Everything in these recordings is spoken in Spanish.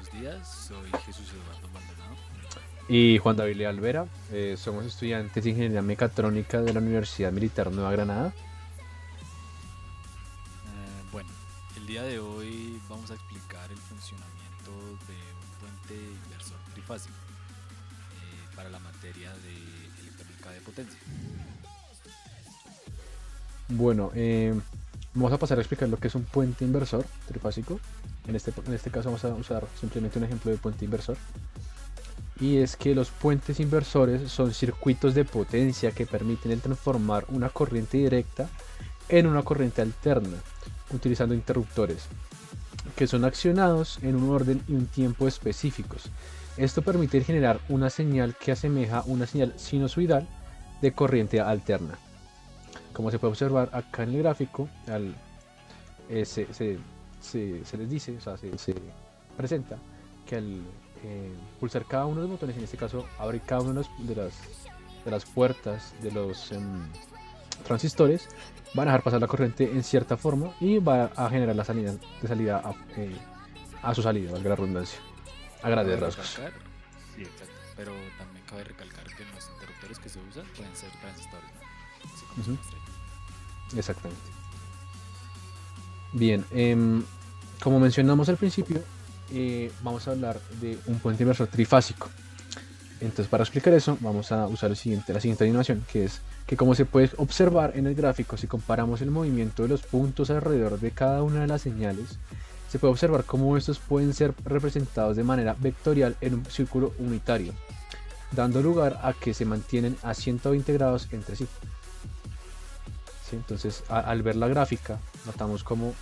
buenos días. Soy Jesús Eduardo Maldonado. Y Juan David Leal Vera, somos estudiantes de Ingeniería Mecatrónica de la Universidad Militar Nueva Granada. Bueno, el día de hoy vamos a explicar el funcionamiento de un puente inversor trifásico para la materia de electrónica de potencia. Bueno, vamos a pasar a explicar lo que es un puente inversor trifásico. En este caso vamos a usar simplemente un ejemplo de puente inversor. Y es que los puentes inversores son circuitos de potencia que permiten el transformar una corriente directa en una corriente alterna, utilizando interruptores, que son accionados en un orden y un tiempo específicos. Esto permite generar una señal que asemeja una señal sinusoidal de corriente alterna. Como se puede observar acá en el gráfico, se les dice, o sea, se presenta que al pulsar cada uno de los botones, en este caso abre cada una de las puertas de los transistores, van a dejar pasar la corriente en cierta forma y va a generar la salida a su salida, valga la redundancia, a grandes Cabe rasgos. recalcar, sí, exacto, pero también cabe recalcar que los interruptores que se usan pueden ser transistores, ¿no? Así como se Ujú, muestra ahí. exactamente. Bien, como mencionamos al principio, vamos a hablar de un puente inversor trifásico. Entonces, para explicar eso, vamos a usar la siguiente animación, que es que, como se puede observar en el gráfico, si comparamos el movimiento de los puntos alrededor de cada una de las señales, se puede observar cómo estos pueden ser representados de manera vectorial en un círculo unitario, dando lugar a que se mantienen a 120 grados entre sí. ¿Sí? Entonces, al ver la gráfica, notamos como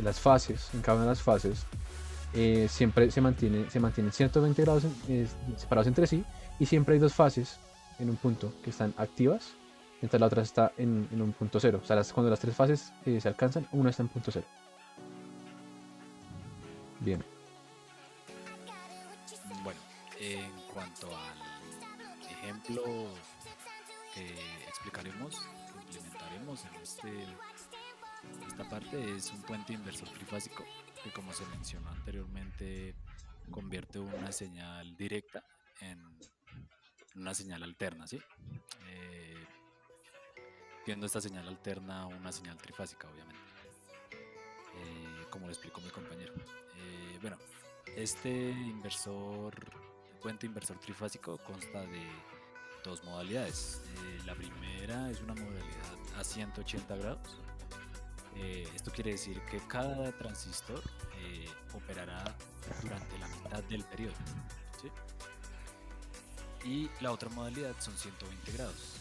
las fases, en cada una de las fases, siempre se mantienen 120 grados separados entre sí, y siempre hay dos fases en un punto que están activas, mientras la otra está en un punto cero. O sea, cuando las tres fases se alcanzan, una está en punto cero. Bien. Bueno, en cuanto al ejemplo que explicaremos, que implementaremos en esta parte es un puente inversor trifásico que, como se mencionó anteriormente, convierte una señal directa en una señal alterna, ¿sí? Eh, Viendo esta señal alterna una señal trifásica, obviamente, como lo explicó mi compañero. Bueno, este puente inversor trifásico consta de dos modalidades. La primera es una modalidad a 180 grados. Esto quiere decir que cada transistor operará durante la mitad del periodo, ¿sí? Y la otra modalidad son 120 grados,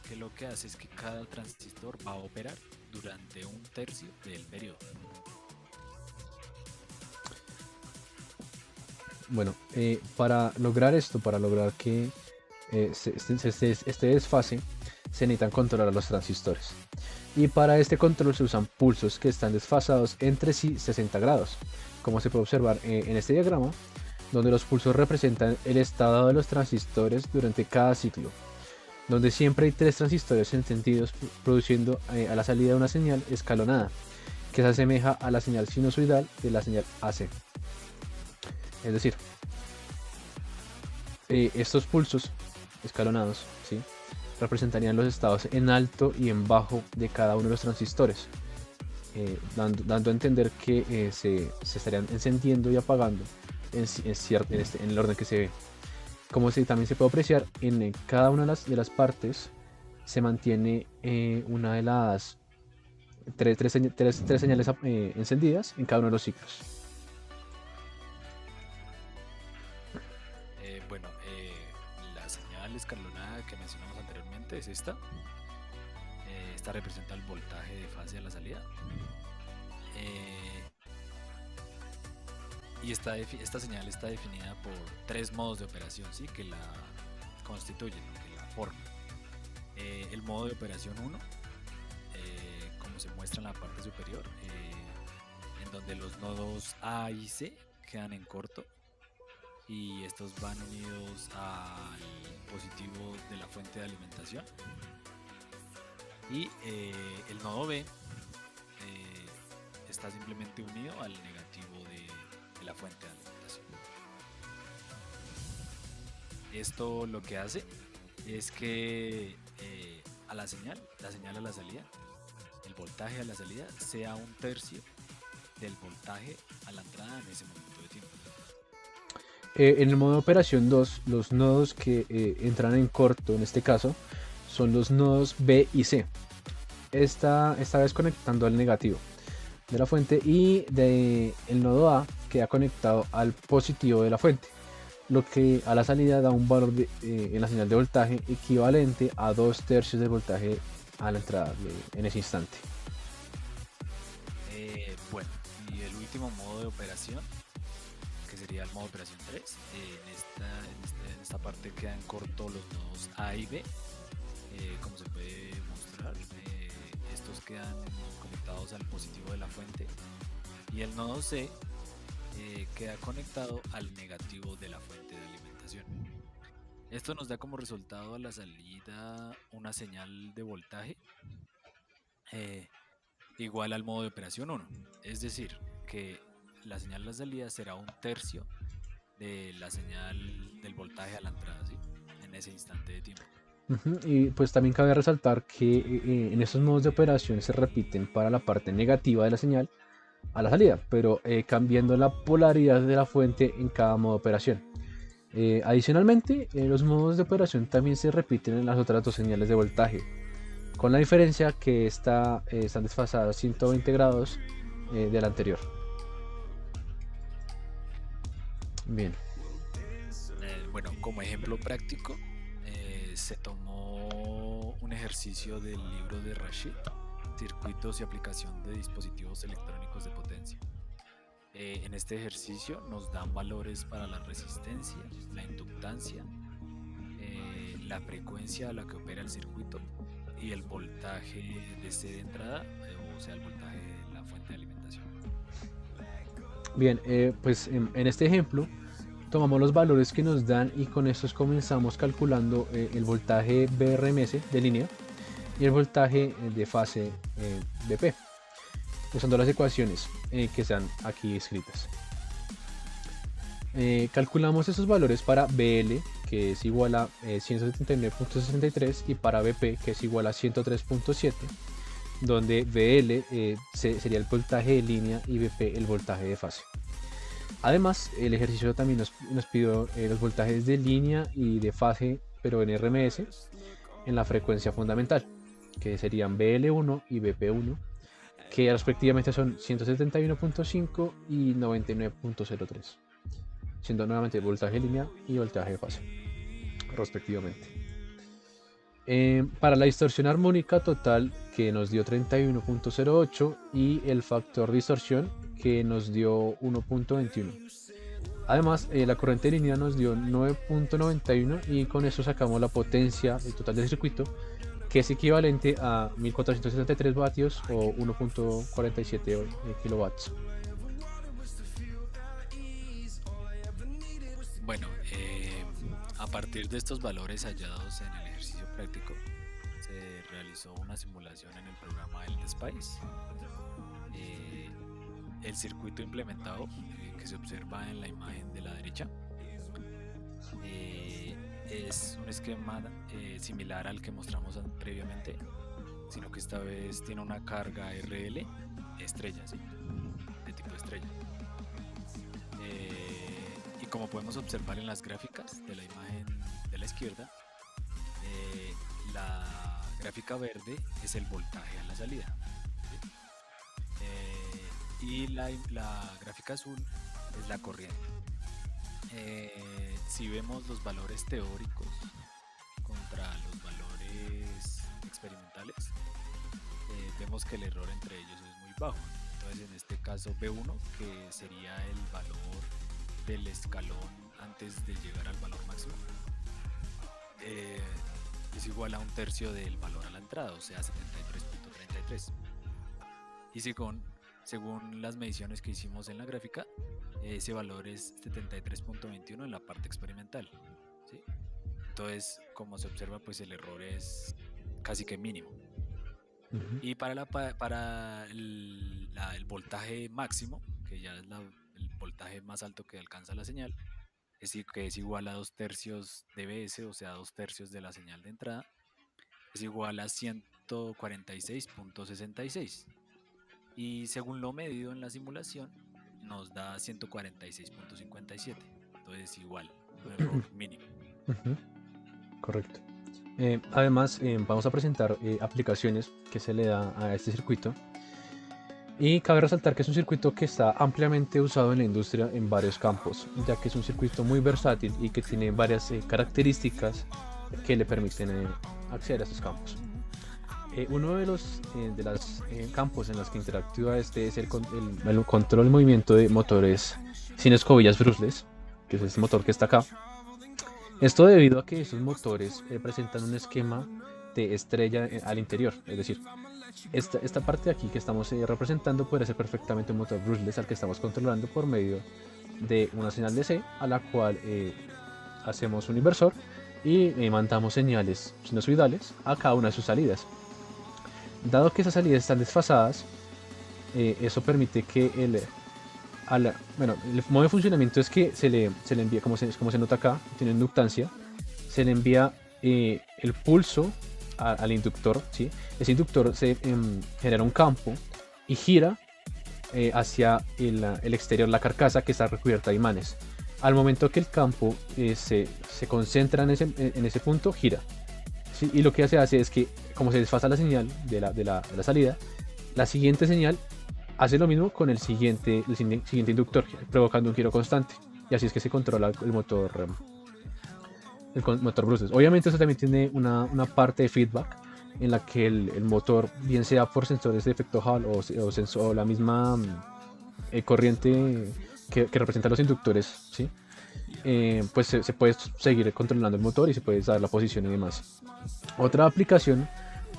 que lo que hace es que cada transistor va a operar durante un tercio del periodo. Bueno, para lograr esto, para lograr que este desfase, se necesitan controlar a los transistores. Y para este control se usan pulsos que están desfasados entre sí 60 grados, como se puede observar en este diagrama, donde los pulsos representan el estado de los transistores durante cada ciclo, donde siempre hay tres transistores encendidos produciendo a la salida una señal escalonada, que se asemeja a la señal sinusoidal de la señal AC. Es decir, estos pulsos escalonados, ¿sí?, representarían los estados en alto y en bajo de cada uno de los transistores, dando a entender que se estarían encendiendo y apagando en el orden que se ve. Como también se puede apreciar, en cada una de las partes se mantiene una de las tres señales encendidas en cada uno de los ciclos. La señal escalonada que mencionamos anteriormente es esta. Esta representa el voltaje de fase a la salida. Eh, y esta señal está definida por tres modos de operación, ¿sí?, que la constituyen, que la forman. El modo de operación 1, como se muestra en la parte superior, en donde los nodos A y C quedan en corto y estos van unidos al positivo de la fuente de alimentación. Y el nodo B está simplemente unido al negativo de la fuente de alimentación. Esto lo que hace es que la señal a la salida, el voltaje a la salida sea un tercio del voltaje a la entrada en ese momento de tiempo. En el modo de operación 2, los nodos que entran en corto, en este caso, son los nodos B y C. Esta vez conectando al negativo de la fuente, y el nodo A queda conectado al positivo de la fuente, lo que a la salida da un valor en la señal de voltaje equivalente a 2/3 del voltaje a la entrada en ese instante. Bueno, y el último modo de operación, que sería el modo de operación 3, en esta parte quedan corto los nodos A y B, como se puede mostrar. Estos quedan conectados al positivo de la fuente y el nodo C queda conectado al negativo de la fuente de alimentación. Esto nos da como resultado a la salida una señal de voltaje eh, igual al modo de operación 1. Es decir, que la señal a la salida será un tercio de la señal del voltaje a la entrada, ¿sí? En ese instante de tiempo. Y pues también cabe resaltar que en estos modos de operación se repiten para la parte negativa de la señal a la salida, pero cambiando la polaridad de la fuente en cada modo de operación. Adicionalmente, los modos de operación también se repiten en las otras dos señales de voltaje, con la diferencia que están desfasadas 120 grados del anterior. Bien. Bueno, como ejemplo práctico, se tomó un ejercicio del libro de Rashid, Circuitos y aplicación de dispositivos electrónicos de potencia. En este ejercicio nos dan valores para la resistencia, la inductancia, la frecuencia a la que opera el circuito y el voltaje de entrada, o sea, el voltaje de la fuente de alimentación. Bien, pues en este ejemplo tomamos los valores que nos dan y con estos comenzamos calculando el voltaje BRMS de línea y el voltaje de fase BP, usando las ecuaciones que están aquí escritas. Calculamos esos valores para BL, que es igual a 179.63, y para BP, que es igual a 103.7, donde BL sería el voltaje de línea y BP el voltaje de fase. Además, el ejercicio también nos pidió los voltajes de línea y de fase, pero en RMS, en la frecuencia fundamental, que serían BL1 y BP1, que respectivamente son 171.5 y 99.03, siendo nuevamente voltaje de línea y voltaje de fase, respectivamente. Para la distorsión armónica total, que nos dio 31.08, y el factor de distorsión, que nos dio 1.21. Además, la corriente de línea nos dio 9.91, y con eso sacamos la potencia total del circuito, que es equivalente a 1473 vatios o 1.47 kilowatts. Bueno, a partir de estos valores hallados en el ejercicio práctico, se realizó una simulación en el programa El Spice. El circuito implementado que se observa en la imagen de la derecha es un esquema similar al que mostramos previamente, sino que esta vez tiene una carga RL estrella, ¿sí? De tipo estrella. Y como podemos observar en las gráficas de la imagen de la izquierda, la gráfica verde es el voltaje a la salida, ¿sí? Y la gráfica azul es la corriente. Si vemos los valores teóricos contra los valores experimentales, vemos que el error entre ellos es muy bajo. Entonces, en este caso B1, que sería el valor del escalón antes de llegar al valor máximo, es igual a un tercio del valor a la entrada, o sea, 73.33. Y según las mediciones que hicimos en la gráfica, ese valor es 73.21 en la parte experimental, ¿sí? Entonces, como se observa, pues el error es casi que mínimo. Y para el voltaje máximo, que ya es el voltaje más alto que alcanza la señal, que es igual a 2/3 dBs, o sea, 2/3 de la señal de entrada, es igual a 146.66. Y según lo medido en la simulación, nos da 146.57. Entonces igual, un error mínimo. Correcto. Además, vamos a presentar aplicaciones que se le da a este circuito. Y cabe resaltar que es un circuito que está ampliamente usado en la industria en varios campos, ya que es un circuito muy versátil y que tiene varias características que le permiten acceder a estos campos. Uno de los campos en los que interactúa este es el control y movimiento de motores sin escobillas brushless, que es este motor que está acá. Esto debido a que estos motores presentan un esquema de estrella al interior, es decir, esta parte de aquí que estamos representando puede ser perfectamente un motor brushless al que estamos controlando por medio de una señal DC a la cual hacemos un inversor y mandamos señales sinusoidales a cada una de sus salidas. Dado que esas salidas están desfasadas, eso permite que el modo de funcionamiento es que se le envía, como se nota acá, tiene inductancia, se le envía el pulso al inductor, ¿sí? Ese inductor se genera un campo y gira hacia el exterior, la carcasa que está recubierta de imanes. Al momento que el campo se concentra en ese punto, gira, ¿sí? Y lo que hace es que, como se desfasa la señal de la salida, la siguiente señal hace lo mismo con el siguiente inductor, provocando un giro constante. Y así es que se controla el motor brushless. Obviamente eso también tiene una parte de feedback en la que el motor, bien sea por sensores de efecto Hall o la misma corriente que representan los inductores, ¿sí? Pues se puede seguir controlando el motor y se puede dar la posición y demás. Otra aplicación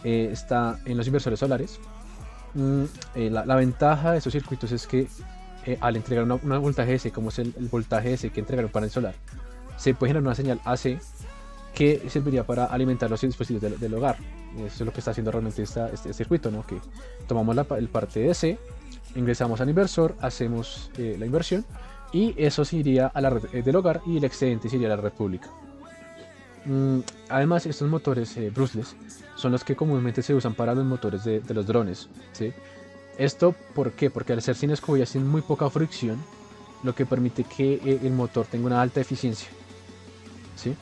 está en los inversores solares. La ventaja de estos circuitos es que al entregar una voltaje DC, como es el voltaje DC que entrega un panel solar, se puede generar una señal AC que serviría para alimentar los dispositivos del hogar. Eso es lo que está haciendo realmente este circuito, ¿no? Que tomamos el parte DC, ingresamos al inversor, hacemos la inversión y eso se iría a la red del hogar y el excedente se iría a la red pública. Además, estos motores brushless son los que comúnmente se usan para los motores de los drones, ¿sí? ¿Esto por qué? Porque al ser sin escobillas tienen muy poca fricción, lo que permite que el motor tenga una alta eficiencia, ¿sí?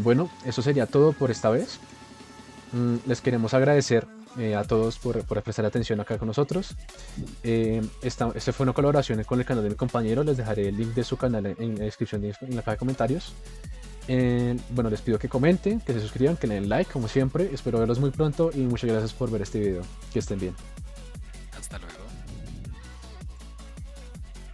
Bueno, eso sería todo por esta vez. Les queremos agradecer a todos por prestar atención acá con nosotros. Esta fue una colaboración con el canal de mi compañero. Les dejaré el link de su canal en la descripción y en la caja de comentarios. Bueno, les pido que comenten, que se suscriban, que le den like como siempre. Espero verlos muy pronto y muchas gracias por ver este video. Que estén bien.